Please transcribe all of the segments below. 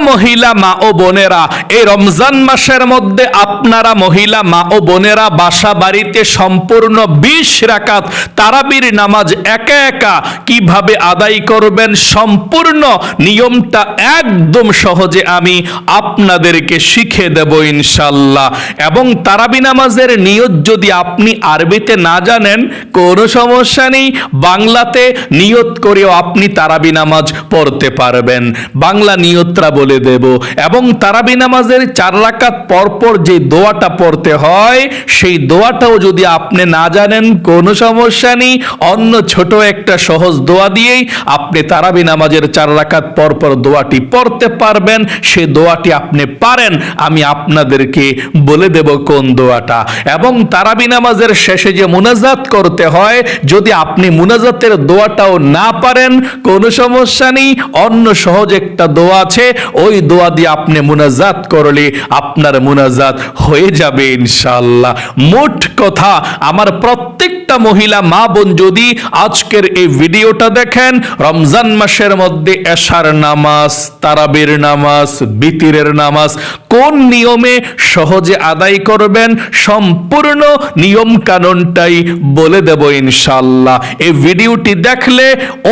মহিলা মা ও বোনেরা, এই রমজান মাসের মধ্যে আপনারা মহিলা মা ও বোনেরা বাসা বাড়িতে সম্পূর্ণ 20 রাকাত তারাবির নামাজ একা একা কিভাবে আদায় করবেন, সম্পূর্ণ নিয়মটা একদম সহজে আমি আপনাদেরকে শিখিয়ে দেব ইনশাআল্লাহ। এবং তারাবি নামাজের নিয়ত যদি আপনি আরবিতে না জানেন কোনো সমস্যা নেই, বাংলাতে নিয়ত করেও আপনি তারাবি নামাজ পড়তে পারবেন। বাংলা নিয়তটা বলে দেব। এবং তারাবি নামাজের 4 রাকাত পরপর যে দোয়াটা পড়তে হয় সেই দোয়াটাও যদি আপনি না জানেন কোনো সমস্যা নেই, অন্য ছোট একটা সহজ দোয়া দিয়েই আপনি তারাবি নামাজের 4 রাকাত পরপর দোয়াটি পড়তে পারবেন। সে দোয়াটি আপনি পারেন, আমি আপনাদেরকে বলে দেব কোন দোয়াটা। এবং তারাবি নামাজের শেষে যে মুনাজাত করতে হয়, যদি আপনি মুনাজাতের দোয়াটাও না পারেন কোনো সমস্যা নেই, অন্য সহজ একটা দোয়া আছে, ওই দোয়া দিয়ে আপনি মুনাজাত করলে আপনার মুনাজাত হয়ে যাবে ইনশাআল্লাহ। মোট কথা, আমার প্রত্যেকটা মহিলা মা বোন যদি আজকের এই ভিডিওটা দেখেন, রমজান মাসের মধ্যে এশার নামাজ, তারাবির নামাজ, বিতিরের নামাজ কোন নিয়মে সহজে আদায় করবেন, সম্পূর্ণ নিয়ম কানুনটাই বলে দেব ইনশাআল্লাহ। এই ভিডিওটি দেখলে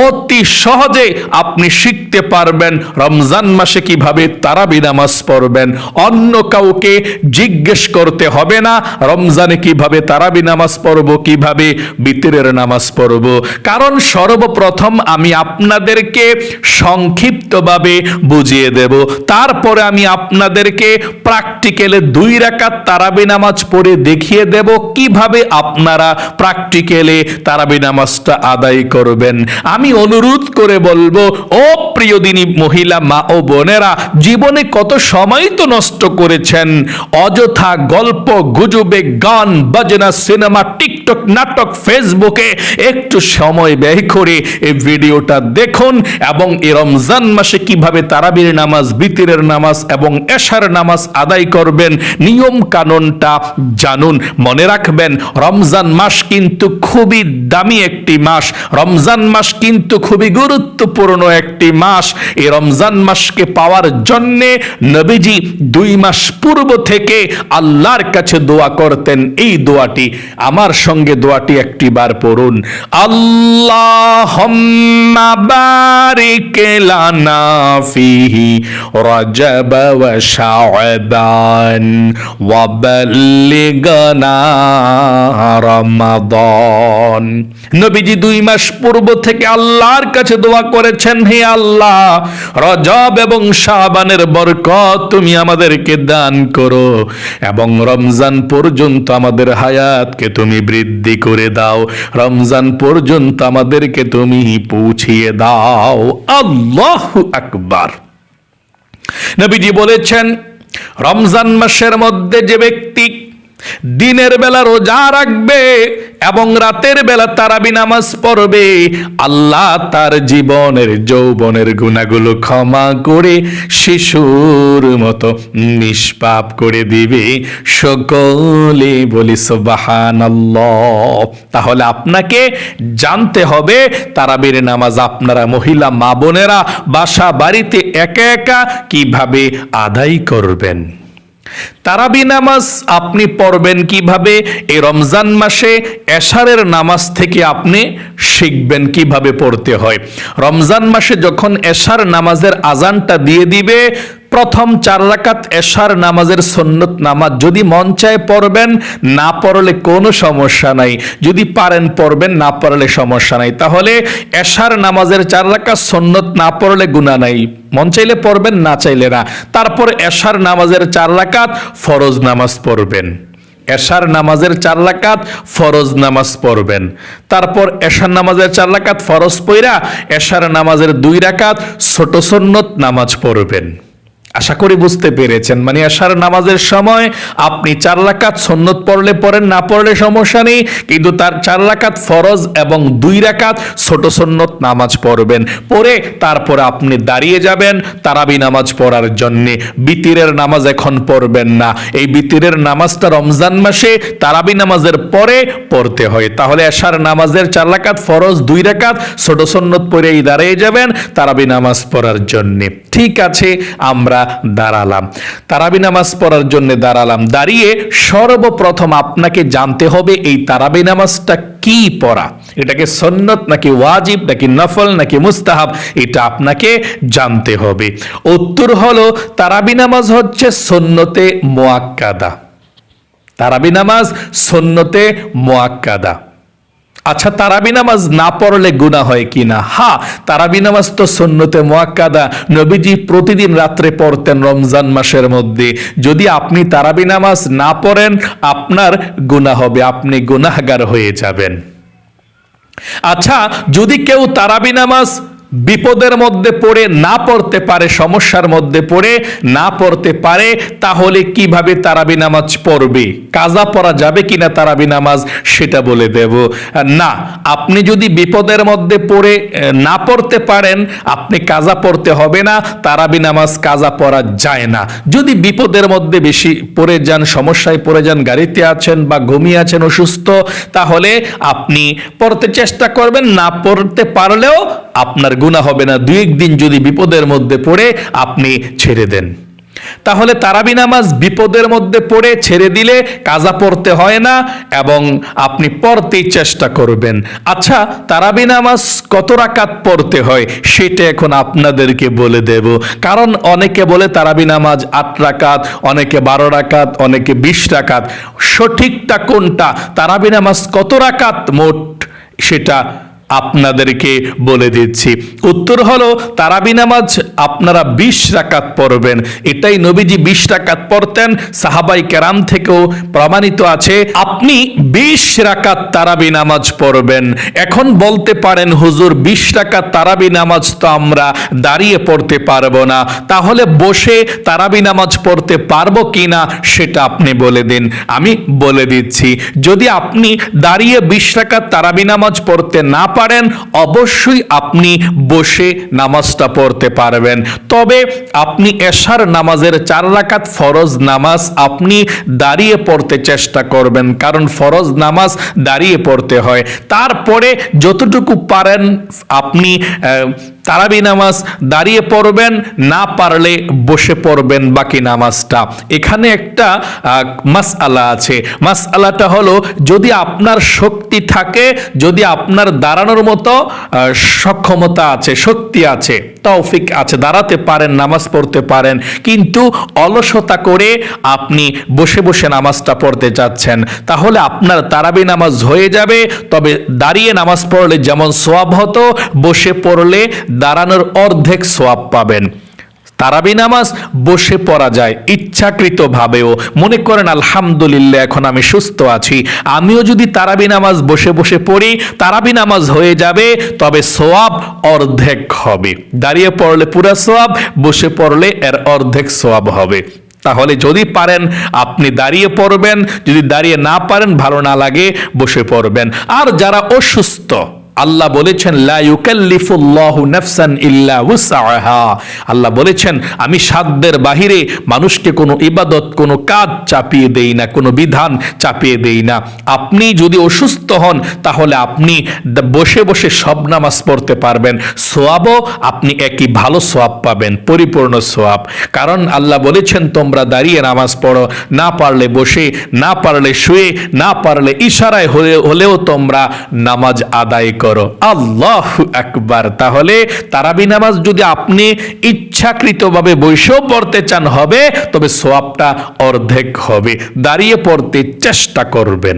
অতি সহজে আপনি শিখতে পারবেন রমজান মাসে কিভাবে তারাবি নামাজ পড়বেন। অন্য কাউকে জিজ্ঞেস করতে হবে না রমজানে কিভাবে তারাবি নামাজ পড়ব, কিভাবে বিতরের নামাজ পড়ব। কারণ সর্বপ্রথম আমি আপনাদেরকে সংক্ষিপ্তভাবে বুঝিয়ে দেব, তারপরে আমি আপনাদেরকে প্র্যাকটিক্যালে 2 রাকাত তারাবি নামাজ পড়ে দেখিয়ে দেব কিভাবে আপনারা প্র্যাকটিক্যালে তারাবি নামাজটা আদায় করবেন। আমি অনুরোধ করে বলবো, ও প্রিয় দিনী মহিলা মা ও বোনেরা, জীবনে কত সময় তো নষ্ট করেছেন অযথা গল্প গুজবে, গান বাজনা, সিনেমা, টিকটক, নাটক, ফেসবুকে। একটু সময় ব্যয় করে এই ভিডিওটা দেখুন এবং এই রমজান মাসে কিভাবে তারাবির নামাজ, বিতিরের নামাজ এবং এশার নামাজ আদায় করবেন নিয়ম কানুনটা জানুন। মনে রাখবেন, রমজান মাস কিন্তু খুবই দামি একটি মাস, রমজান মাস কিন্তু খুবই গুরুত্বপূর্ণ একটি মাস। এই রমজান মাসকে পাওয়ার জন্যে নবীজি 2 মাস পূর্ব থেকে আল্লাহর কাছে দোয়া করতেন। এই দোয়াটি আমার সঙ্গে দোয়াটি একটিবার পড়ুন। আল্লাহুম্মা বারিক লানা ফিহি রজব ওয়া শাবান ওয়া বাল্লিগনা রমাদান। নবীজি 2 মাস পূর্ব থেকে আল্লাহর কাছে দোয়া করেছেন, হে আল্লাহ, রজব এবং শাবানের বরকত তুমি আমাদেরকে দান করো এবং রমজান পর্যন্ত আমাদের হায়াতকে তুমি বৃদ্ধি করে দাও, রমজান পর্যন্ত আমাদেরকে তুমি পৌঁছিয়ে দাও। আল্লাহু আকবার। নবীজি বলেছেন, রমজান মাসের মধ্যে যে ব্যক্তি দিনের বেলা রোজা রাখবে এবং রাতের বেলা তারাবি নামাজ পড়বে, আল্লাহ তার জীবনের যৌবনের গুনাহগুলো ক্ষমা করে শিশুর মতো নিষ্পাপ করে দিবে। সকলে বলি সুবহানাল্লাহ। তাহলে আপনাকে জানতে হবে তারাবির নামাজ আপনারা মহিলা মা বোনেরা বাসা বাড়িতে একা একা কিভাবে আদায় করবেন। তারাবি নামাজ আপনি পড়বেন কিভাবে, এই রমজান মাসে এশারের নামাজ থেকে আপনি শিখবেন কিভাবে পড়তে হয়। রমজান মাসে যখন এশার নামাজের আজানটা দিয়ে দিবে, প্রথম 4 রাকাত এশার নামাজের সুন্নত নামাজ যদি মন চায় পড়বেন, না পড়লে কোনো সমস্যা নাই, যদি পারেন পড়বেন, না পড়লে সমস্যা নাই। তাহলে এশার নামাজের 4 রাকাত সুন্নত না পড়লে গুনাহ নাই, মন চাইলে পড়বেন, না চাইলে না। তারপর এশার নামাজের 4 রাকাত ফরজ নামাজ পড়বেন, এশার নামাজের 4 রাকাত ফরজ নামাজ পড়বেন। তারপর এশার নামাজের 4 রাকাত ফরজ পড়া এশার নামাজের 2 রাকাত ছোট সুন্নত নামাজ পড়বেন। আশা করি বুঝতে পেরেছেন। মানে এশার নামাজের সময় আপনি 4 রাকাত সুন্নত পড়লে পড়েন, না পড়লে সমস্যা নেই, কিন্তু তার 4 রাকাত ফরজ এবং 2 রাকাত ছোট সুন্নত নামাজ পড়বেন। পড়ে তারপরে আপনি দাঁড়িয়ে যাবেন তারাবি নামাজ পড়ার জন্য। বিতিরের নামাজ এখন পড়বেন না। এই বিতিরের নামাজটা রমজান মাসে তারাবি নামাজের পরে পড়তে হয়। তাহলে এশার নামাজের 4 রাকাত ফরজ, 2 রাকাত ছোট সুন্নত পড়েই দাঁড়িয়ে যাবেন তারাবি নামাজ পড়ার জন্য। ঠিক আছে, আমরা দাঁড়ালাম, তারাবি নামাজ পড়ার জন্য দাঁড়ালাম। দাঁড়িয়ে সর্বপ্রথম আপনাকে জানতে হবে এই তারাবি নামাজটা কি পড়া, এটাকে সুন্নত নাকি ওয়াজিব নাকি নফল নাকি মুস্তাহাব, এটা আপনাকে জানতে হবে। উত্তর হলো তারাবি নামাজ হচ্ছে সুন্নতে মুআক্কাদা। তারাবি নামাজ সুন্নতে মুআক্কাদা। আচ্ছা, তারাবি নামাজ না পড়লে গুনাহ হয় কিনা? হ্যাঁ, তারাবি নামাজ তো সুন্নতে মুআক্কাদা, নবীজি প্রতিদিন রাত্রে পড়তেন রমজান মাসের মধ্যে। যদি আপনি তারাবি নামাজ না পড়েন আপনার গুনাহ হবে, আপনি গুনাহগার হয়ে যাবেন। আচ্ছা, যদি কেউ তারাবি নামাজ বিপদের মধ্যে পড়ে না পড়তে পারে, সমস্যার মধ্যে পড়ে না পড়তে পারে, তাহলে কিভাবে তারাবি নামাজ পড়বে? কাজা পড়া যাবে কিনা তারাবি নামাজ সেটা বলে দেব। না, আপনি যদি বিপদের মধ্যে পড়ে না পড়তে পারেন আপনি কাজা পড়তে হবে না, তারাবি নামাজ কাজা পড়া যায় না। যদি বিপদের মধ্যে বেশি পড়ে যান, সমস্যায় পড়ে যান, গাড়িতে আছেন বা ঘুমিয়ে আছেন অসুস্থ, তাহলে আপনি পড়তে চেষ্টা করবেন। না পড়তে পারলেও আপনার গুনাহ হবে না। 2-1 দিন যদি বিপদের মধ্যে পড়ে আপনি ছেড়ে দেন, তাহলে তারাবি নামাজ বিপদের মধ্যে পড়ে ছেড়ে দিলে কাজা পড়তে হয় না এবং আপনি পড়তেই চেষ্টা করবেন। আচ্ছা, তারাবি নামাজ কত রাকাত পড়তে হয় সেটা এখন আপনাদেরকে বলে দেব। কারণ অনেকে বলে তারাবি নামাজ 8 রাকাত, অনেকে 12 রাকাত, অনেকে 20 রাকাত। সঠিকটা কোনটা, তারাবি নামাজ কত রাকাত মোট সেটা আপনাদেরকে বলে দিচ্ছি। উত্তর হলো তারাবি নামাজ আপনারা 20 রাকাত পড়বেন। এটাই নবীজি 20 রাকাত পড়তেন, সাহাবাই কেরাম থেকেও প্রমাণিত আছে। আপনি 20 রাকাত তারাবি নামাজ পড়বেন। এখন বলতে পারেন হুজুর 20 রাকাত তারাবি নামাজ তো আমরা দাঁড়িয়ে পড়তে পারবো না, তাহলে বসে তারাবি নামাজ পড়তে পারবো কিনা সেটা আপনি বলে দিন। আমি বলে দিচ্ছি, যদি আপনি দাঁড়িয়ে 20 রাকাত তারাবি নামাজ পড়তে না পারেন অবশ্যই আপনি বসে নামাজটা পড়তে পারবেন। তবে আপনি এশার নামাজের 4 রাকাত ফরজ নামাজ আপনি দাঁড়িয়ে পড়তে চেষ্টা করবেন, কারণ ফরজ নামাজ দাঁড়িয়ে পড়তে হয়। তারপরে যতটুকু পারেন আপনি তারাবি নামাজ দাঁড়িয়ে পড়বেন, না পারলে বসে পড়বেন বাকি নামাজটা। এখানে একটা মাসআলা আছে। মাসআলাটা হলো, যদি আপনার শক্তি থাকে, যদি আপনার দাঁড়ানোর মতো সক্ষমতা আছে, শক্তি আছে, তৌফিক আছে, দাঁড়াতে পারেন, নামাজ পড়তে পারেন, কিন্তু অলসতা করে আপনি বসে বসে নামাজটা পড়তে চাচ্ছেন, তাহলে আপনার তারাবি নামাজ হয়ে যাবে। তবে দাঁড়িয়ে নামাজ পড়লে যেমন সওয়াব হতো, বসে পড়লে দাঁড়ানোর অর্ধেক সওয়াব পাবেন। তারাবি নামাজ বসে পড়া যায় ইচ্ছাকৃতভাবেও। মনে করেন আলহামদুলিল্লাহ এখন আমি সুস্থ আছি, আমিও যদি তারাবি নামাজ বসে বসে পড়ি তারাবি নামাজ হয়ে যাবে, তবে সওয়াব অর্ধেক হবে। দাঁড়িয়ে পড়লে পুরা সওয়াব, বসে পড়লে এর অর্ধেক সওয়াব হবে। তাহলে যদি পারেন আপনি দাঁড়িয়ে পড়বেন, যদি দাঁড়িয়ে না পারেন, ভালো না লাগে, বসে পড়বেন। আর যারা অসুস্থ, আল্লাহ বলেছেন লা ইউকাল্লিফুল্লাহু নাফসান ইল্লা উসআহা, আল্লাহ বলেছেন আমি সাধ্যের বাহিরে মানুষকে কোনো ইবাদত, কোনো কাজ চাপিয়ে দেই না, কোনো বিধান চাপিয়ে দেই না। আপনি যদি অসুস্থ হন তাহলে আপনি বসে বসে সব নামাজ পড়তে পারবেন, সওয়াবও আপনি একই ভালো সওয়াব পাবেন, পরিপূর্ণ সওয়াব। কারণ আল্লাহ বলেছেন তোমরা দাঁড়িয়ে নামাজ পড়ো, না পারলে বসে, না পারলে শুয়ে, না পারলে ইশারায় হলেও তোমরা নামাজ আদায় করো। আল্লাহু আকবার। তাহলে তারাবি নামাজ যদি আপনি ইচ্ছাকৃতভাবে বসেও পড়তে চান হবে, তবে সওয়াবটা অর্ধেক হবে। দাঁড়িয়ে পড়তে চেষ্টা করবেন।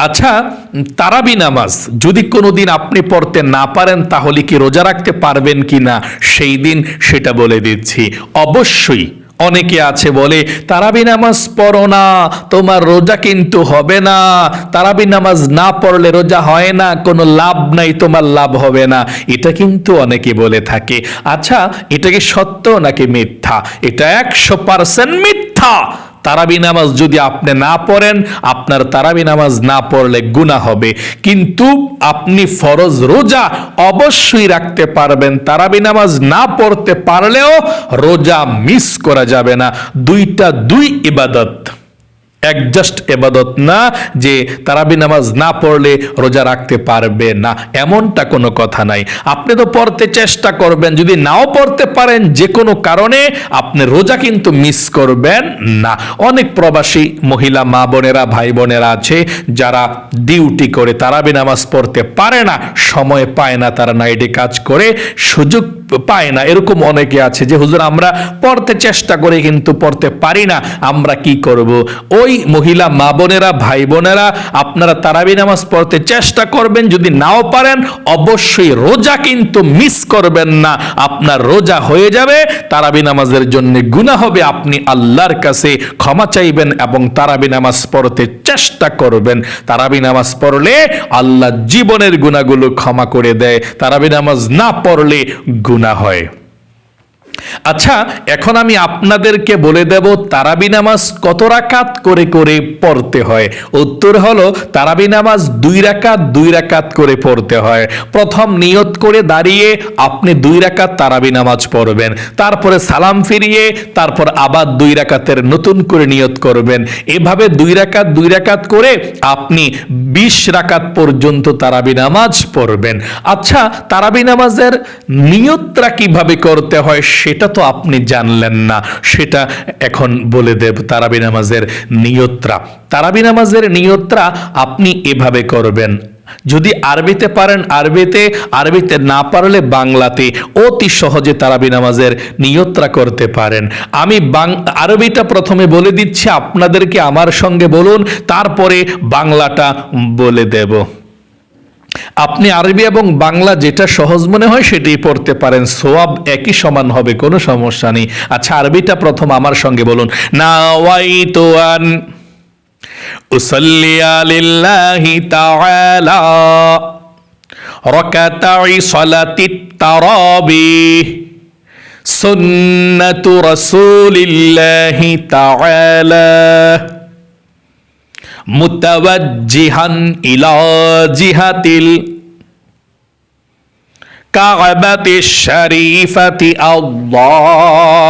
আচ্ছা, তারাবি নামাজ যদি কোনোদিন আপনি পড়তে না পারেন তাহলে কি রোজা রাখতে পারবেন কিনা সেই দিন সেটা বলে দিচ্ছি। অবশ্যই অনেকে আছে বলে তারাবি নামাজ পড়ো না, তোমার রোজা কিন্তু হবে না, তারাবি নামাজ না পড়লে রোজা হয় না, কোনো লাভ নাই, তোমার লাভ হবে না। এটা কিন্তু অনেকে বলে থাকে। আচ্ছা, এটা কি সত্য নাকি মিথ্যা? এটা 100% মিথ্যা। তারাবি নামাজ যদি আপনি না পড়েন, আপনার তারাবি নামাজ না পড়লে গুনাহ হবে, কিন্তু আপনি ফরজ রোজা অবশ্যই রাখতে পারবেন। তারাবি নামাজ না পড়তে পারলেও রোজা মিস করা যাবে না। দুইটা দুই ইবাদত, জাস্ট এবাদত না যে তারাবি নামাজ না পড়লে রোজা রাখতে পারবে না, এমনটা কোনো কথা নাই। আপনি তো পড়তে চেষ্টা করবেন, যদি নাও পড়তে পারেন যে কোনো কারণে আপনি রোজা কিন্তু মিস করবেন না। অনেক প্রবাসী মহিলা মা বোনেরা ভাই বোনেরা আছে যারা ডিউটি করে তারাবি নামাজ পড়তে পারে না, সময় পায় না, তারা নাইটে কাজ করে সুযোগ পায় না। এরকম অনেকে আছে যে হুজুর আমরা পড়তে চেষ্টা করে কিন্তু পড়তে পারি না, আমরা কি করব? ওই মহিলা মা বোনেরা ভাই বোনেরা আপনারা তারাবি নামাজ পড়তে চেষ্টা করবেন, যদি নাও পারেন অবশ্যই রোজা কিন্তু মিস করবেন না, আপনার রোজা হয়ে যাবে, তারাবি নামাজের জন্য গুনাহ হবে, আপনি আল্লাহর কাছে ক্ষমা চাইবেন এবং তারাবি নামাজ পড়তে চেষ্টা করবেন। তারাবি নামাজ পড়লে আল্লাহ জীবনের গুনাহগুলো ক্ষমা করে দেয়, তারাবি নামাজ না পড়লে গুনাহ হয়। আচ্ছা, এখন আমি আপনাদেরকে বলে দেব তারাবি নামাজ কত রাকাত করে করে পড়তে হয়। উত্তর হলো তারাবি নামাজ 2 রাকাত 2 রাকাত করে পড়তে হয়। প্রথম নিয়ত করে দাঁড়িয়ে আপনি 2 রাকাত তারাবি নামাজ পড়বেন, তারপরে সালাম ফিরিয়ে তারপর আবার 2 রাকাতের নতুন করে নিয়ত করবেন। এভাবে 2 রাকাত 2 রাকাত করে আপনি 20 রাকাত পর্যন্ত তারাবি নামাজ পড়বেন। আচ্ছা, তারাবি নামাজের নিয়তটা কিভাবে করতে হয় সেটা তো আপনি জানলেন না, সেটা এখন বলে দেব। তারাবি নামাজের নিয়তরা, তারাবি নামাজের নিয়তরা আপনি এভাবে করবেন। যদি আরবিতে পারেন আরবিতে, আরবিতে না পারলে বাংলাতে অতি সহজে তারাবি নামাজের নিয়তরা করতে পারেন। আমি আরবিটা প্রথমে বলে দিচ্ছি, আপনাদেরকে আমার সঙ্গে বলুন, তারপরে বাংলাটা বলে দেব। আপনি আরবি এবং বাংলা যেটা সহজ মনে হয় সেটাই পড়তে পারেন, সওয়াব একই সমান হবে, কোনো সমস্যা নেই। আচ্ছা, আরবিটা প্রথম আমার সঙ্গে বলুন। নাওয়াইতু আন উসাল্লি লিল্লাহি তাআলা রাকাতাই সালাতিত তারাবিহ সুন্নাতু রাসূলিল্লাহি তাআলা মুতাওয়াজ্জিহান ইলা জিহাতিল কাবাতিশ শরীফাতি আল্লাহু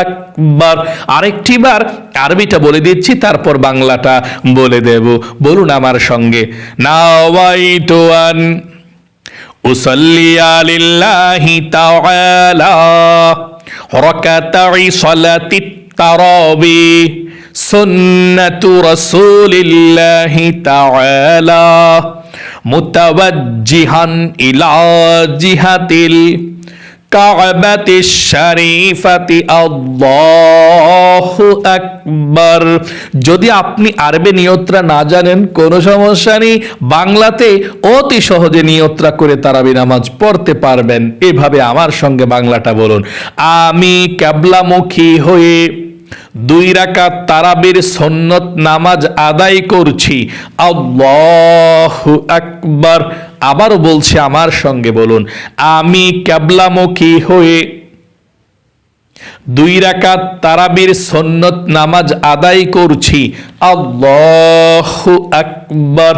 আকবার। আরেকটি বার আরবিটা বলে দিচ্ছি, তারপর বাংলাটা বলে দেব। বলুন আমার সঙ্গে। নাওয়াইতু আন উসাল্লি লিল্লাহি তাআলা রাকাতাই সালাতিত তারাবিহ সুন্নাতু রাসূলিল্লাহি তাআলা মুতাওয়াজ্জিহান ইলা জিহাতিল কাবাতিশ শরীফাতি আল্লাহু আকবার। যদি আপনি আরবি নিয়তরা না জানেন কোনো সমস্যা নেই, বাংলাতে অতি সহজে নিয়তরা করে তারাবি নামাজ পড়তে পারবেন। এভাবে আমার সঙ্গে বাংলাটা বলুন। আমি কিবলামুখী হয়ে 2 রাকাত তারাবির সুন্নত নামাজ আদায় করছি। আল্লাহু আকবার। আবারও বলছি, আমার সঙ্গে বলুন। আমি কিবলামুখী হয়ে 2 রাকাত তারাবির সুন্নত নামাজ আদায় করছি। আল্লাহু আকবার।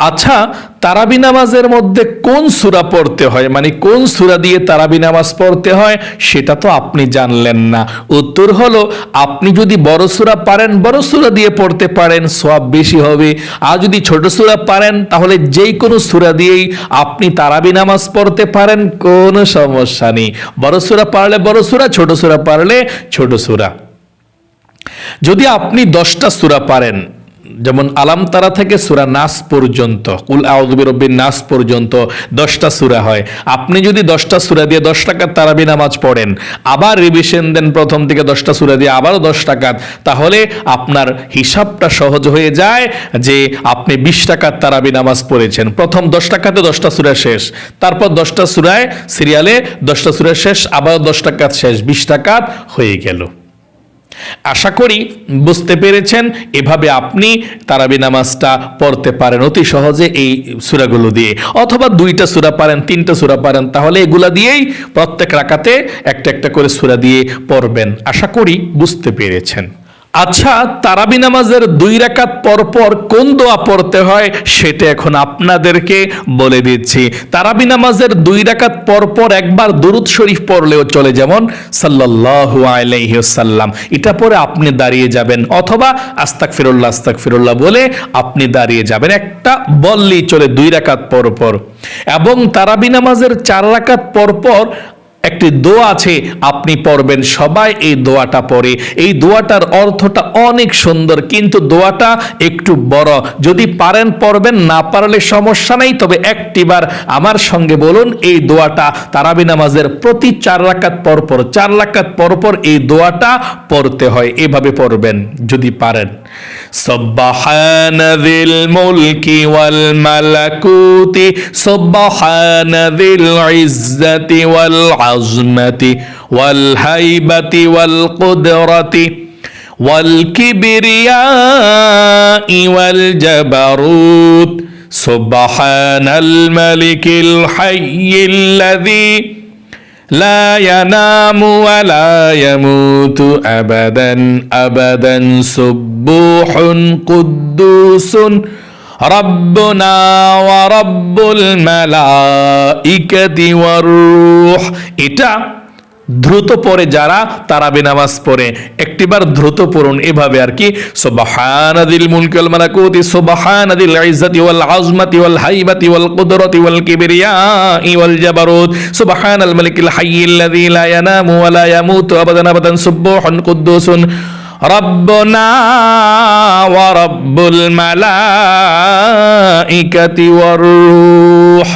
আচ্ছা, তারাবি নামাজের মধ্যে কোন সূরা পড়তে হয়, মানে কোন সূরা দিয়ে তারাবি নামাজ পড়তে হয় সেটা তো আপনি জানলেন না। উত্তর হলো, আপনি যদি বড় সূরা পারেন বড় সূরা দিয়ে পড়তে পারেন, সওয়াব বেশি হবে। আর যদি ছোট সূরা পারেন তাহলে যেই কোনো সূরা দিয়েই আপনি তারাবি নামাজ পড়তে পারেন, কোনো সমস্যা নেই। বড় সূরা পারলে বড় সূরা, ছোট সূরা পারলে ছোট সূরা। যদি আপনি 10টা সূরা পারেন, যেমন আলাম তারা থেকে সূরা নাস পর্যন্ত, কুল আউযু বিরাব্বিন নাস পর্যন্ত 10টা সূরা হয়। আপনি যদি 10টা সূরা দিয়ে 10 রাকাত তারাবি নামাজ পড়েন, আবার রিভিশন দেন প্রথম থেকে 10টা সূরা দিয়ে আবারও 10 রাকাত, তাহলে আপনার হিসাবটা সহজ হয়ে যায় যে আপনি 20 রাকাত তারাবি নামাজ পড়েছেন। প্রথম 10 রাকাতে 10টা সূরা শেষ, তারপর 10টা সূরায় সিরিয়ালে 10টা সূরা শেষ, আবার 10 রাকাত শেষ, 20 রাকাত হয়ে গেল। আশা করি বুঝতে পেরেছেন। এভাবে আপনি তারাবি নামাজটা পড়তে পারেন অতি সহজে এই সূরাগুলো দিয়ে, অথবা 2টা সূরা পারেন, 3টা সূরা পারেন, তাহলে এগুলা দিয়েই প্রত্যেক রাকাতে একটা একটা করে সূরা দিয়ে পড়বেন। আশা করি বুঝতে পেরেছেন। আচ্ছা, তারাবি নামাজের 2 রাকাত পর পর কোন দোয়া পড়তে হয় সেটা এখন আপনাদেরকে বলে দিচ্ছি। তারাবি নামাজের 2 রাকাত পর পর একবার দুরূদ শরীফ পড়লেও চলে, যেমন সাল্লাল্লাহু আলাইহি ওয়াসাল্লাম, এটা পরে আপনি দাঁড়িয়ে যাবেন, অথবা আস্তাগফিরুল্লাহ আস্তাগফিরুল্লাহ বলে আপনি দাঁড়িয়ে যাবেন, একটা বললেই চলে 2 রাকাত পর পর। এবং তারাবি নামাজের 4 রাকাত পর পর একটি দোয়া আছে, আপনি পড়বেন। সবাই এই দোয়াটা পড়ে, এই দোয়াটার অর্থটা অনেক সুন্দর, কিন্তু দোয়াটা একটু বড়। যদি পারেন পড়বেন, না পারলে সমস্যা নেই, তবে একটিবার আমার সঙ্গে বলুন এই দোয়াটা তারাবি নামাজের প্রতি 4 রাকাত পর পর, 4 রাকাত পর পর এই দোয়াটা পড়তে হয়। এভাবে পড়বেন যদি পারেন। সুবহানা যিল মুলকি ওয়াল মালাকুতি সুবহানা যিল ইজ্জাতি ওয়াল আযমাতি ওয়াল হাইবাতি ওয়াল কুদরাতি ওয়াল কিবরিয়াই ওয়াল জাবারুত সুবহানাল মালিকিল হাইয়িল্লাযী لا ينام ولا يموت أبدا أبدا سبوح قدوس ربنا ورب الملائكة والروح। এটা দ্রুত পড়ে যারা তারাবি নামাজ পড়ে, একটিবার দ্রুত পড়ুন এভাবে আর কি। সুবহানাদিল মুলকি ওয়াল মালাকুতি সুবহানাদিল ইজ্জাতি ওয়াল আযমাতি ওয়াল হাইবাতি ওয়াল কুদরাতি ওয়াল কিবরিয়াই ওয়াল জাবারুত সুবহানাল মালিকিল হাইয়িল্লাযী লা ইয়ানামু ওয়া লা ইয়ামুতু আবাদান আবাদান সুবহান কুদ্দুসুন রাব্বুনা ওয়া রাব্বুল মালাইকাতি ওয়ার রূহ।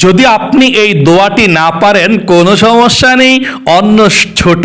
যদি আপনি এই দোয়াটি না পারেন কোনো সমস্যা নেই, অন্য ছোট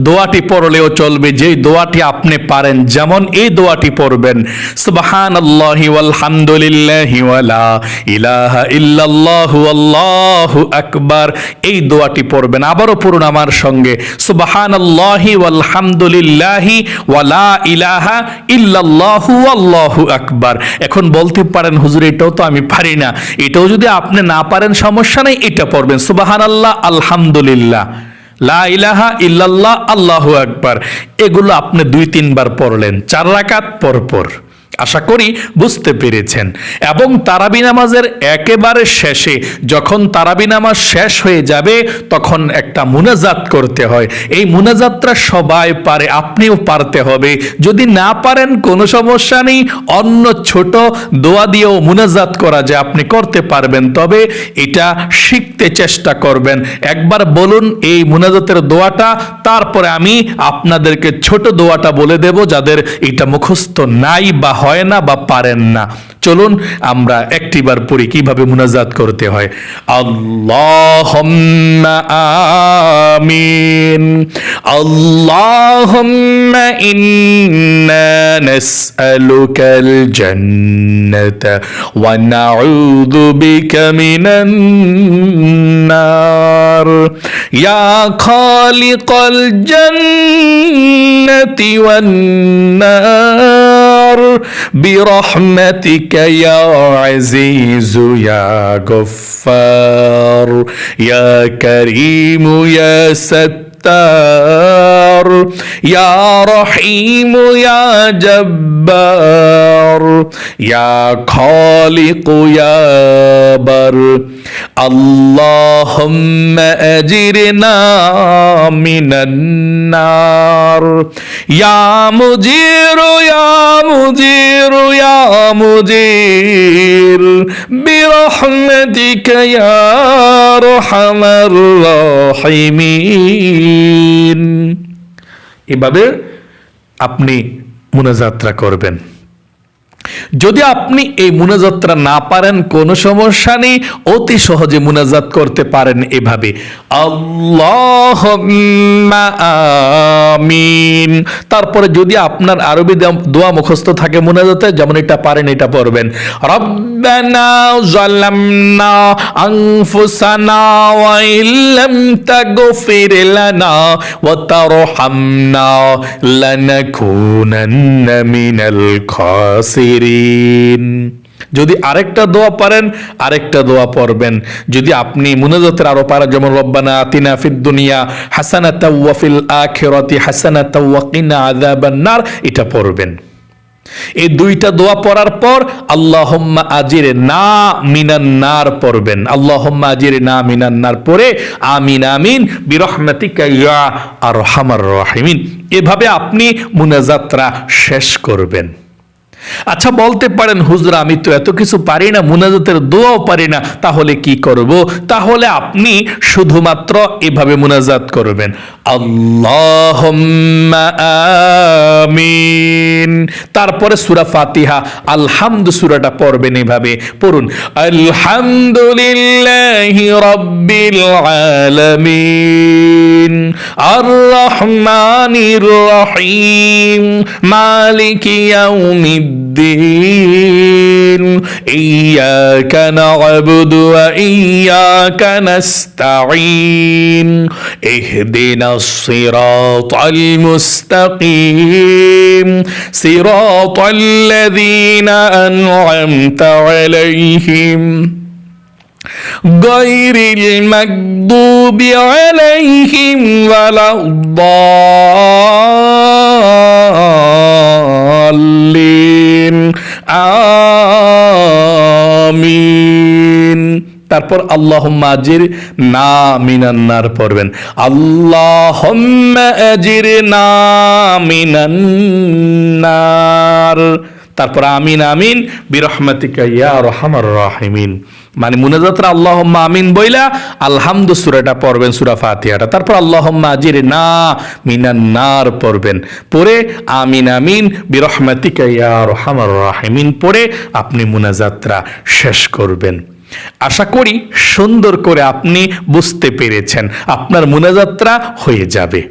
দোয়াটি পড়লেও চলবে, যেই দোয়াটি আপনি পারেন। যেমন এই দোয়াটি পড়বেন, সুবহানাল্লাহি ওয়াল হামদুলিল্লাহি ওয়ালা ইলাহা ইল্লাল্লাহু আল্লাহু আকবার, এই দোয়াটি পড়বেন। আবারও পড়ুন আমার সঙ্গে, সুবহানাল্লাহি ওয়াল হামদুলিল্লাহি ওয়ালা ইলাহা ইল্লাল্লাহু আল্লাহু আকবার। এখন বলতে পারেন হুজুর এটাও তো আমি পারি না, এটাও যদি আপনি না পারেন সমস্যা নেই, এটা পড়বেন সুবহানাল্লাহ আলহামদুলিল্লাহ লা ইলাহা ইল্লাল্লাহ আল্লাহু আকবার। এগুলো আপনি 2-3 বার পড়লেন 4 রাকাত পর পর। আশা করি বুঝতে পেরেছেন। এবং তারাবি নামাজের একেবারে শেষে যখন তারাবি নামাজ শেষ হয়ে যাবে তখন একটা মুনাজাত করতে হয়। এই মুনাজাতটা সবাই পারে, আপনিও পারতে হবে। যদি না পারেন কোনো সমস্যা নেই, অন্য ছোট দোয়া দিয়েও মুনাজাত করা যায়, আপনি করতে পারবেন। তবে এটা শিখতে চেষ্টা করবেন। একবার বলুন এই মুনাজাতের দোয়াটা, তারপরে আমি আপনাদেরকে ছোট দোয়াটা বলে দেব যাদের এটা মুখস্থ নাই বা হয় না বা পারেন না। চলুন আমরা একটিবার পড়ি কিভাবে মুনাজাত করতে হয়। আল্লাহুম্মা আমিন। আল্লাহুম্মা ইন্না নাসআলুকাল জান্নাতা ওয়া নাউযু বিকা মিনান নার ইয়া খালিকাল জান্নাতি ওয়ান নার برحمتك يا عزيز يا غفار يا كريم يا ستار يا رحيم يا جبار يا خالق يا بر اللهم أجرنا من النار يا مجير يا مجير يا مجير برحمتك يا أرحم الراحمين। এভাবে আপনি মুনাজাতরা করবেন। যদি আপনি এই মুনাজাতটা না পারেন কোনো সমস্যা নেই, অতি সহজে মুনাজাত করতে পারেন এভাবে, আল্লাহুম্মা আমিন। তারপরে যদি আপনার আরবি দোয়া মুখস্থ থাকে মুনাজাতে, যেমন এটা পারেন এটা পড়বেন, রব্বানা যালামনা আনফুসানা ওয়া ইল্লাম তাগফির লানা ওয়া তারহামনা লানাকুনান্না মিনাল খাসিরিন। যদি আরেকটা দোয়া পারেন আরেকটা দোয়া পড়বেন। যদি আপনি মুনাজাতের আরো পারেন, যেমন রব্বানা আতিনা ফিদ দুনিয়া হাসানাতাও ওয়া ফিল আখিরাতি হাসানাতাও ওয়া কিনা আযাবান নার, এটা পড়বেন। এই দুইটা দোয়া পড়ার পর আল্লাহুম্মা আজিরনা মিনান নার পড়বেন। আল্লাহুম্মা আজিরনা মিনান নার পড়ে আমিন আমিন বিরহমাতিকা ইয়া আরহামার রাহিমিন, এভাবে আপনি মুনাজাতটা শেষ করবেন। আচ্ছা, বলতে পারেন হুজুর আমি তো এত কিছু পারি না, মুনাজাতের দোয়াও পারি না, তাহলে কি করব? তাহলে আপনি শুধুমাত্র এভাবে মুনাজাত করবেন, আল্লাহুম্মা আমিন। তারপরে সূরা ফাতিহা আলহামদু সূরাটা পড়বেন, এভাবে পড়ুন, আলহামদুলিল্লাহি রাব্বিল আলামিন আর রহমানির রহিম মালিকি ইয়াউমিদ الدين إياك نعبد وإياك نستعين اهدنا الصراط المستقيم صراط الذين أنعمت عليهم غير المغضوب عليهم ولا الضالين আমিন। তারপর আল্লাহুম্মা আজিরনা মিনান নার পড়বেন, আল্লাহুম্মা আজিরনা মিনান নার। তারপর আমিন আমিন বিরহমাতিকা ইয়া আরহামার রাহিমিন। মানে মুনাজাতরা আল্লাহুম্মা আমিন বইলা আলহামদু সূরাটা পড়বেন, সূরা ফাতিহাটা। তারপর আল্লাহুম্মা আজিরনা মিনান নার পড়বেন, পড়ে আমিন আমিন বিরহমাতিকা ইয়া আরহামার রাহিমিন পড়ে আপনি মুনাজাতরা শেষ করবেন। আশা করি সুন্দর করে আপনি বুঝতে পেরেছেন, আপনার মুনাজাতরা হয়ে যাবে।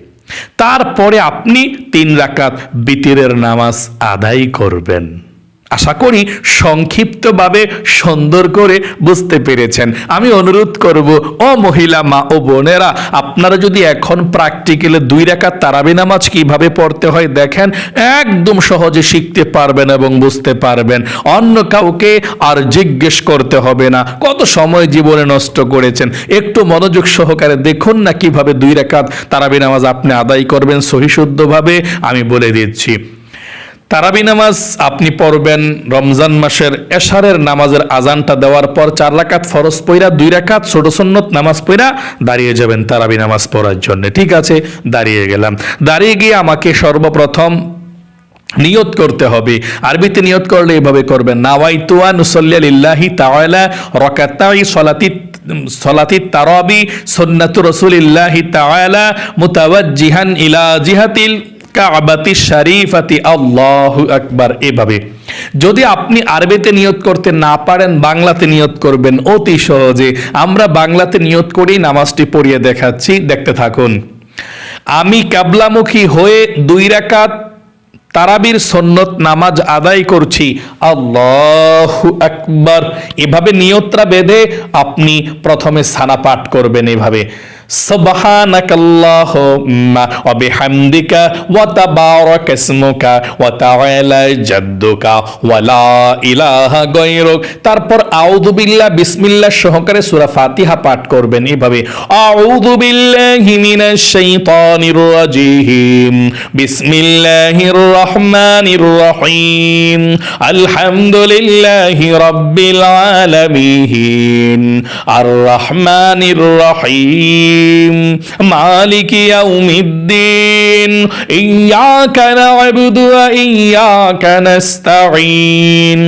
তারপরে আপনি 3 রাকাত বিতিরের নামাজ আদায় করবেন। আশা করি সংক্ষিপ্তভাবে সুন্দর করে বুঝতে পেরেছেন। আমি অনুরোধ করব, ও মহিলা মা ও বোনেরা, আপনারা যদি এখন প্র্যাকটিক্যালে 2 রাকাত তারাবি নামাজ কিভাবে পড়তে হয় দেখেন, একদম সহজে শিখতে পারবেন এবং বুঝতে পারবেন। অন্য কাউকে আর জিজ্ঞেস করতে হবে না কত সময় জীবনে নষ্ট করেছেন। একটু মনোযোগ সহকারে দেখুন না কিভাবে 2 রাকাত তারাবি নামাজ আপনি আদায় করবেন সহিশুদ্ধভাবে। আমি বলে দিচ্ছি, তারাবি নামাজ আপনি পড়বেন রমজান মাসের এশারের নামাজের আজানটা দেওয়ার পর 4 রাকাত ফরজ পড়া, 2 রাকাত ছোট সুন্নত নামাজ পড়া দাঁড়িয়ে যাবেন তারাবি নামাজ পড়ার জন্য। ঠিক আছে, দাঁড়িয়ে গেলাম। দাঁড়িয়ে গিয়ে আমাকে সর্বপ্রথম নিয়ত করতে হবে। আরবিতে নিয়ত করলে এভাবে করবেন, নাওয়াইতু আন উসাল্লি লিল্লাহি তাআলা রাকাতাই সলাতি তারাবি সুন্নাতু রাসূলিল্লাহি তাআলা মুতাওয়াজ্জিহান ইলা জিহাতিল কাবাতি শরীফাতি আল্লাহু আকবার। এভাবে যদি আপনি আরবিতে নিয়ত করতে না পারেন বাংলাতে নিয়ত করবেন অতি সহজে। আমরা বাংলাতে নিয়ত করেই নামাজটি পড়িয়ে দেখাচ্ছি, দেখতে থাকুন। আমি কিবলামুখী হয়ে 2 রাকাত তারাবির সুন্নত নামাজ আদায় করছি, আল্লাহু আকবার। এভাবে নিয়তটা বেঁধে আপনি প্রথমে সানা পাঠ করবেন এভাবে, সুবহানাকাল্লাহুম্মা ওয়া বিহামদিকা ওয়া তাবারাকা ইসমুকা ওয়া তাআলা জাদ্দুকা ওয়া লা ইলাহা গায়রুক। তারপর আউযু বিল্লাহ বিসমিল্লাহ সহকারে সূরা ফাতিহা পাঠ করবেন এভাবে, আউযু বিল্লাহি মিনাশ শাইতানির রাজিম বিসমিল্লাহির রহমানির রহিম আলহামদুলিল্লাহি রাব্বিল আলামিন আর রহমানির রহিম মালিকি ইয়াউমিদ্দিন ইয়্যাকা না'বুদু ওয়া ইয়্যাকা নাস্তাঈন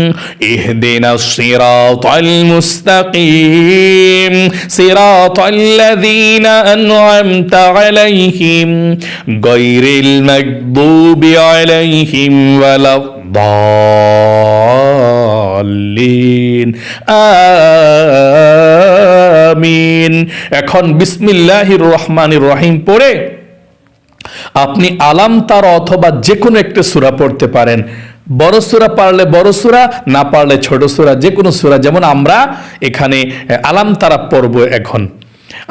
ইহদিনাস সিরাতাল মুস্তাকিম সিরাতাল্লাযীনা আন'আমতা আলাইহিম গায়রিল মাগদুবি আলাইহিম ওয়ালাদ-দাল্লিন। الصالحين آمين। এখন বিসমিল্লাহির রহমানির রহিম পড়ে আপনি আলাম তারা অথবা যে কোনো একটা সূরা পড়তে পারেন। বড় সূরা পারলে বড় সূরা, না পারলে ছোট সূরা, যে কোনো সূরা। যেমন আমরা এখানে আলাম তারা পড়ব। এখন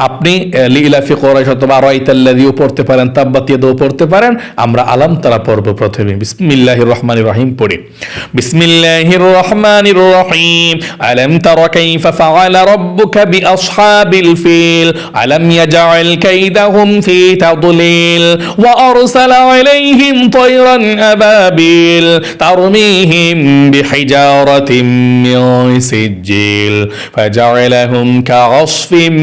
আপনি লিইলাফি কুরাইশ অথবা আরাইতাল্লাযীও পড়তে পারেন, তাব্বাত ইয়াদাও পড়তে পারেন। আমরা আলাম তারা পড়ব প্রথমে। বিসমিল্লাহির রহমানির রহিম পড়ি। বিসমিল্লাহির রহমানির রহিম। আলাম তারা কাইফা ফাআলা রাব্বুকা বিআসহাবিল ফিল আলাম ইয়াজআল কাইদাহুম ফি তাদলিল ওয়া আরসালা আলাইহিম তায়রান আবাবিল তারমিহিম বিহিজারাতিন মিন সিজিল ফাজআলাহুম কাআসফিম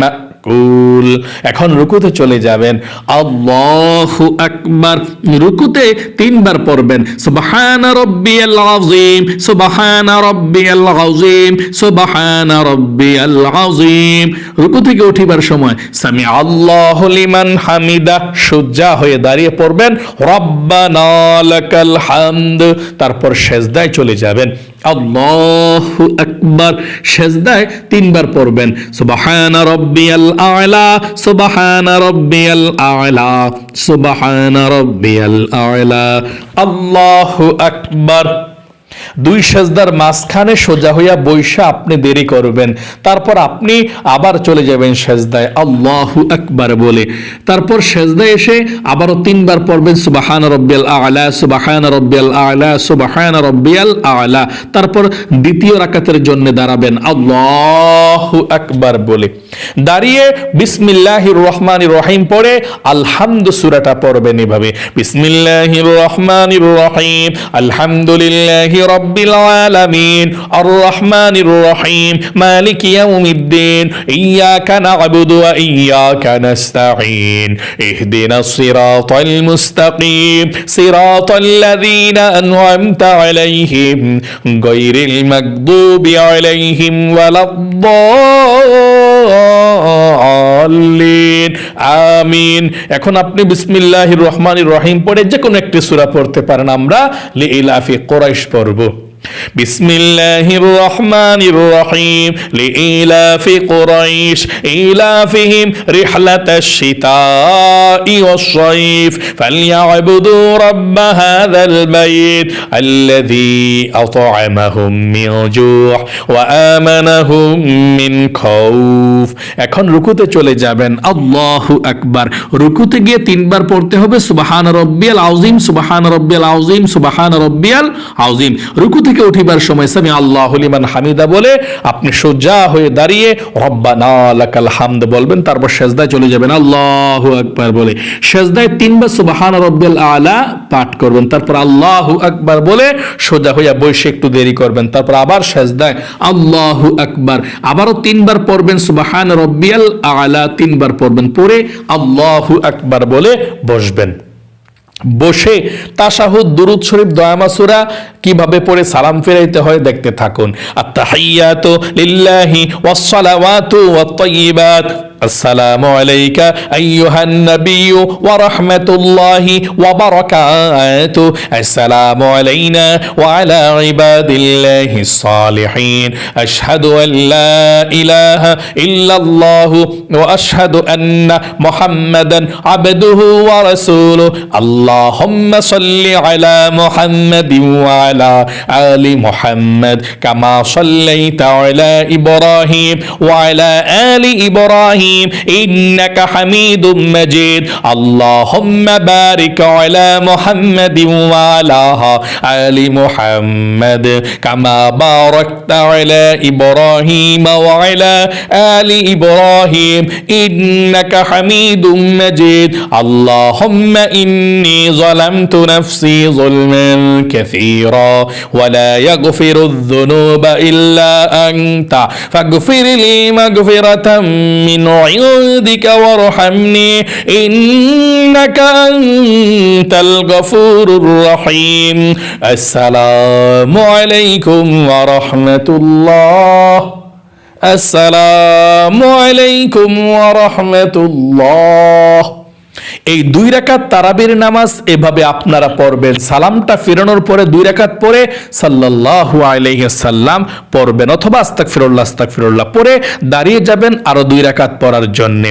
মাকুল। এখন রুকুতে চলে যাবেন। আল্লাহু আকবার। রুকুতে 3 বার পড়বেন সুবহানা রাব্বিয়াল আযীম, সুবহানা রাব্বিয়াল আযীম, সুবহানা রাব্বিয়াল আযীম। রুকু থেকে উঠিবার সময় সামি আল্লাহু লিমান হামিদা, সুজ্জা হয়ে দাঁড়িয়ে পড়বেন রব্বানা লাকাল হামদ। তারপর সেজদায় চলে যাবেন। আল্লাহু আকবার। সেজদায় 3 বার পড়বেন সুবহানা রাব্বিয়াল আ'লা, সুবহানা রাব্বিয়াল আ'লা, সুবহানা রাব্বিয়াল আ'লা। আল্লাহু আকবার। 2 সেজদার মাঝখানে সোজা হইয়া বৈশা আপনি দেরি করবেন। তারপর আপনি আবার চলে যাবেন সেজদায় আল্লাহু আকবার বলে। তারপর সেজদায় এসে আবারও 3 বার পড়বেন সুবহান রাব্বিয়াল আ'লা, সুবহান রাব্বিয়াল আ'লা, সুবহান রাব্বিয়াল আ'লা। তারপর দ্বিতীয় রাকাতের জন্য দাঁড়াবেন আল্লাহু আকবার বলে। দাঁড়িয়ে বিসমিল্লাহির রহমানির রহিম পড়ে আলহামদু সূরাটা পড়বেন এভাবে। বিসমিল্লাহির রহমানির রহিম আলহামদুলিল্লাহি রাব্বিল আলামিন আর রহমানির রহিম মালিকি ইয়াউমিদ্দিন ইয়্যাকা না'বুদু ওয়া ইয়্যাকা নাস্তাঈন ইহদিনাস সিরাতাল মুস্তাকিম সিরাতাল্লাযীনা আন'আমতা আলাইহিম গায়রিল মাগদুবি আলাইহিম ওয়ালাদ-দাল্লিন আমিন। এখন আপনি বিসমিল্লাহির রহমানির রহিম পড়ে যে কোনো একটি সূরা পড়তে পারেন। আমরা লিইলাফি কুরাইশ পড়ব। বিসমিল্লাহির রহমানির রহিম লিইলাফি কুরাইশ ইলাফিহিম রিহলাতাশ শিতাই ওয়াস-সাইফ ফালইয়াবুদু রাব্ব হাযাল বাইত আল্লাযী আত'আমাহুম মিন জু' ওয়া আমানাহুম মিন খাউফ। এখন রুকুতে চলে যাবেন আল্লাহু আকবার। রুকুতে গিয়ে 3 বার পড়তে হবে সুবহান রাব্বিয়াল আযীম, সুবহান রাব্বিয়াল আযীম, সুবহান রাব্বিয়াল আযীম। রুকু থেকে উঠিবার সময় সামি আল্লাহু লিমান হামিদা বলে আপনি সোজা হয়ে দাঁড়িয়ে রব্বানা লাকাল হামদ বলবেন। তারপর সেজদায় চলে যাবেন আল্লাহু আকবার বলে। সেজদায় 3 বার সুবহান রাব্বিয়াল আ'লা পাঠ করবেন। তারপর আল্লাহু আকবার বলে সোজা হয়ে বসে একটু দেরি করবেন। তারপর আবার সেজদায় আল্লাহু আকবার। আবারও 3 বার পড়বেন সুবহান রাব্বিয়াল আ'লা, 3 বার পড়বেন। পড়ে আল্লাহু আকবার বলে বসবেন। বসে তাশাহুদ, দুরূদ শরীফ, দোয়া সূরা কিভাবে পড়ে সালাম ফেরাইতে হয় দেখতে থাকুন। আত-তাহিয়াতু লিল্লাহি ওয়াস-সালাওয়াতু ওয়াত-তাইয়্যিবাত আসসালামু আলাইকা আইয়ুহান নাবিয়্যু ওয়া রাহমাতুল্লাহি ওয়া বারাকাতুহু আসসালামু আলাইনা ওয়া আলা ইবাদিল্লাহিস সালিহিন আশহাদু আল লা ইলাহা ইল্লাল্লাহু ওয়া আশহাদু আন্না মুহাম্মাদান আবদুহু ওয়া রাসূলুহু আল্লাহুম্মা সাল্লি আলা মুহাম্মাদিন ওয়া আলা আলি মুহাম্মাদ কামা সাল্লাইতা আলা ইব্রাহিম ওয়া আলা আলি ইব্রাহিম إنك حميد مجيد اللهم بارك على محمد وعلى آل محمد كما باركت على إبراهيم وعلى آل إبراهيم إنك حميد مجيد اللهم إني ظلمت نفسي ظلما كثيرا ولا يغفر الذنوب إلا أنت فاغفر لي مغفرة من عندك وارحمني إنك أنت الغفور الرحيم السلام عليكم ورحمة الله السلام عليكم ورحمة الله। এই 2 রাকাত তারাবির নামাজ এভাবে আপনারা পড়বেন। সালামটা ফিরানোর পরে 2 রাকাত পরে সাল্লাল্লাহু আলাইহি সাল্লাম পড়বেন, অথবা আস্তাগফিরুল্লাহ আস্তাগফিরুল্লাহ পড়ে দাঁড়িয়ে যাবেন আরো 2 রাকাত পড়ার জন্য।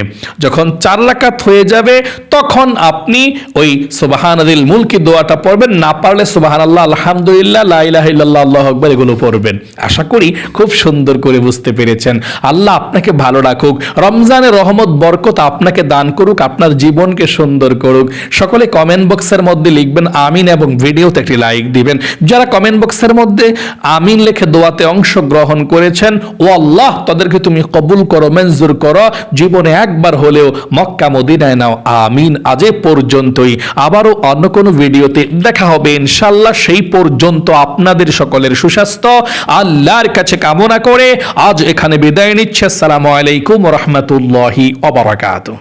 যখন 4 রাকাত হয়ে যাবে তখন আপনি ওই সুবহানাল মুলকি দোয়াটা পড়বেন, না পারলে সুবহানাল্লাহ, আলহামদুলিল্লাহ, লা ইলাহা ইল্লাল্লাহ, আল্লাহু আকবার এগুলো পড়বেন। আশা করি খুব সুন্দর করে বুঝতে পেরেছেন। আল্লাহ আপনাকে ভালো রাখুক, রমজানের রহমত বরকত আপনাকে দান করুক, আপনার জীবনকে সুন্দর করুক। সকলে কমেন্ট বক্সের মধ্যে লিখবেন আমিন এবং ভিডিওতে একটি লাইক দিবেন। যারা কমেন্ট বক্সের মধ্যে আমিন লিখে দোয়াতে অংশগ্রহণ করেছেন, ও আল্লাহ তাদেরকে তুমি কবুল করো, মঞ্জুর করো, জীবনে একবার হলেও মক্কা মদিনায় নাও, আমিন। আজ এ পর্যন্তই, আবারও অন্য কোনো ভিডিওতে দেখা হবে ইনশাআল্লাহ। সেই পর্যন্ত আপনাদের সকলের সুস্বাস্থ্য আল্লাহর কাছে কামনা করে আজ এখানে বিদায় নিচ্ছে। আসসালামু আলাইকুম ওয়া রাহমাতুল্লাহি ওয়া বারাকাতুহু।